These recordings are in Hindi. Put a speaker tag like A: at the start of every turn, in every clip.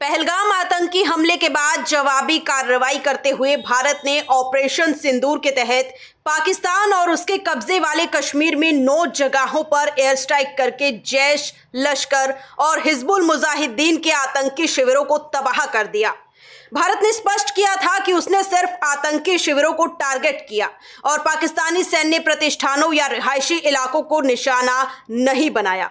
A: पहलगाम आतंकी हमले के बाद जवाबी कार्रवाई करते हुए भारत ने ऑपरेशन सिंदूर के तहत पाकिस्तान और उसके कब्जे वाले कश्मीर में 9 जगहों पर एयर स्ट्राइक करके जैश, लश्कर और हिजबुल मुजाहिदीन के आतंकी शिविरों को तबाह कर दिया। भारत ने स्पष्ट किया था कि उसने सिर्फ आतंकी शिविरों को टारगेट किया और पाकिस्तानी सैन्य प्रतिष्ठानों या रिहायशी इलाकों को निशाना नहीं बनाया।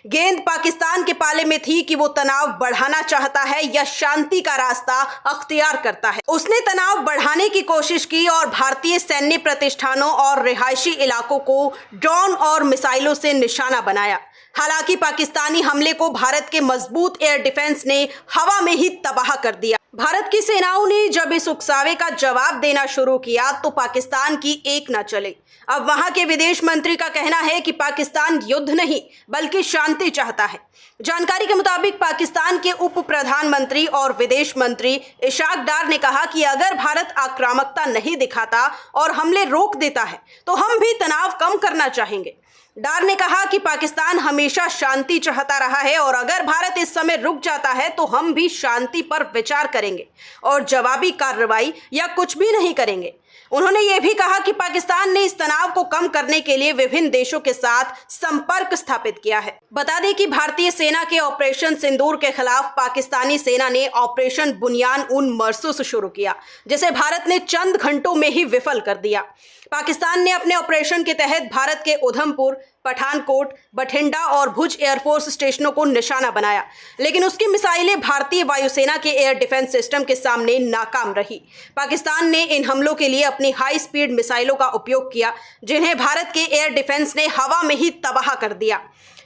A: गेंद पाकिस्तान के पाले में थी कि वो तनाव बढ़ाना चाहता है या शांति का रास्ता अख्तियार करता है। उसने तनाव बढ़ाने की कोशिश की और भारतीय सैन्य प्रतिष्ठानों और रिहायशी इलाकों को ड्रोन और मिसाइलों से निशाना बनाया। हालांकि पाकिस्तानी हमले को भारत के मजबूत एयर डिफेंस ने हवा में ही तबाह कर दिया। भारत की सेनाओं ने जब इस उकसावे का जवाब देना शुरू किया तो पाकिस्तान की एक न चले। अब वहां के विदेश मंत्री का कहना है कि पाकिस्तान युद्ध नहीं बल्कि शांति चाहता है। जानकारी के मुताबिक पाकिस्तान के उप प्रधानमंत्री और विदेश मंत्री इशाक डार ने कहा कि अगर भारत आक्रामकता नहीं दिखाता और हमले रोक देता है तो हम भी तनाव कम करना चाहेंगे। डार ने कहा कि पाकिस्तान हमेशा शांति चाहता रहा है और अगर भारत इस समय रुक जाता है तो हम भी शांति पर विचार करेंगे और जवाबी कार्रवाई या कुछ भी नहीं करेंगे। उन्होंने ये भी कहा कि पाकिस्तान ने इस तनाव को कम करने के लिए विभिन्न देशों के साथ संपर्क स्थापित किया है। बता दें कि भारतीय सेना के ऑपरेशन सिंदूर के खिलाफ पाकिस्तानी सेना ने ऑपरेशन बुनियान उन मरसूस शुरू किया, जिसे भारत ने चंद घंटों में ही विफल कर दिया। पाकिस्तान ने अपने ऑपरेशन के तहत भारत के उधमपुर, पठानकोट, बठिंडा और भुज एयरफोर्स स्टेशनों को निशाना बनाया, लेकिन उसकी मिसाइलें भारतीय वायुसेना के एयर डिफेंस सिस्टम के सामने नाकाम रही। पाकिस्तान ने इन हमलों के लिए अपनी हाई स्पीड मिसाइलों का उपयोग किया, जिन्हें भारत के एयर डिफेंस ने हवा में ही तबाह कर दिया।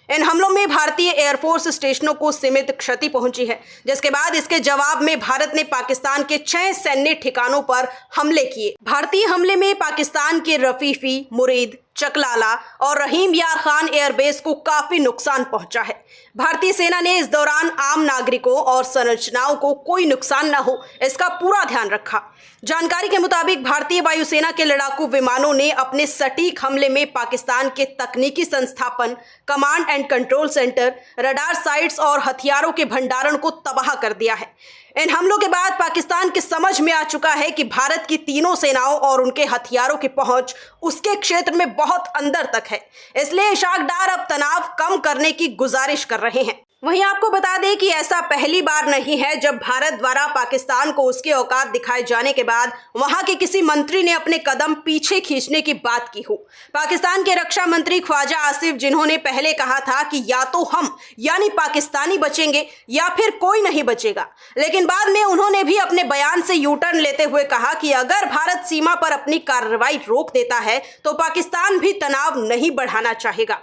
A: इन हमलों में भारतीय एयरफोर्स स्टेशनों को सीमित क्षति पहुंची है, जिसके बाद इसके जवाब में भारत ने पाकिस्तान के 6 सैन्य ठिकानों पर हमले किए। भारतीय हमले में पाकिस्तान के रफीफी, मुरीद, चकलाला और रहीम यार खान एयरबेस को काफी नुकसान पहुंचा है। भारतीय सेना ने इस दौरान आम नागरिकों और संरचनाओं को कोई नुकसान न हो, इसका पूरा ध्यान रखा। जानकारी के मुताबिक भारतीय वायुसेना के लड़ाकू विमानों ने अपने सटीक हमले में पाकिस्तान के तकनीकी संस्थापन, command and control centre, radar sites और हथियारों के भंडारण को तबाह कर दिया है। इन हमलों के बाद पाकिस्तान की समझ में आ चुका है कि भारत की तीनों सेनाओं और उनके हथियारों की पहुंच उसके क्षेत्र में बहुत अंदर तक है। इसलिए इशाक डार अब तनाव कम करने की गुजारिश कर रहे हैं। वहीं आपको बता दें कि ऐसा पहली बार नहीं है जब भारत द्वारा पाकिस्तान को उसके औकात दिखाए जाने के बाद वहां के किसी मंत्री ने अपने कदम पीछे खींचने की बात की हो। पाकिस्तान के रक्षा मंत्री ख्वाजा आसिफ, जिन्होंने पहले कहा था कि या तो हम यानी पाकिस्तानी बचेंगे या फिर कोई नहीं बचेगा, लेकिन बाद में उन्होंने भी अपने बयान से यू टर्न लेते हुए कहा कि अगर भारत सीमा पर अपनी कार्रवाई रोक देता है तो पाकिस्तान भी तनाव नहीं बढ़ाना चाहेगा।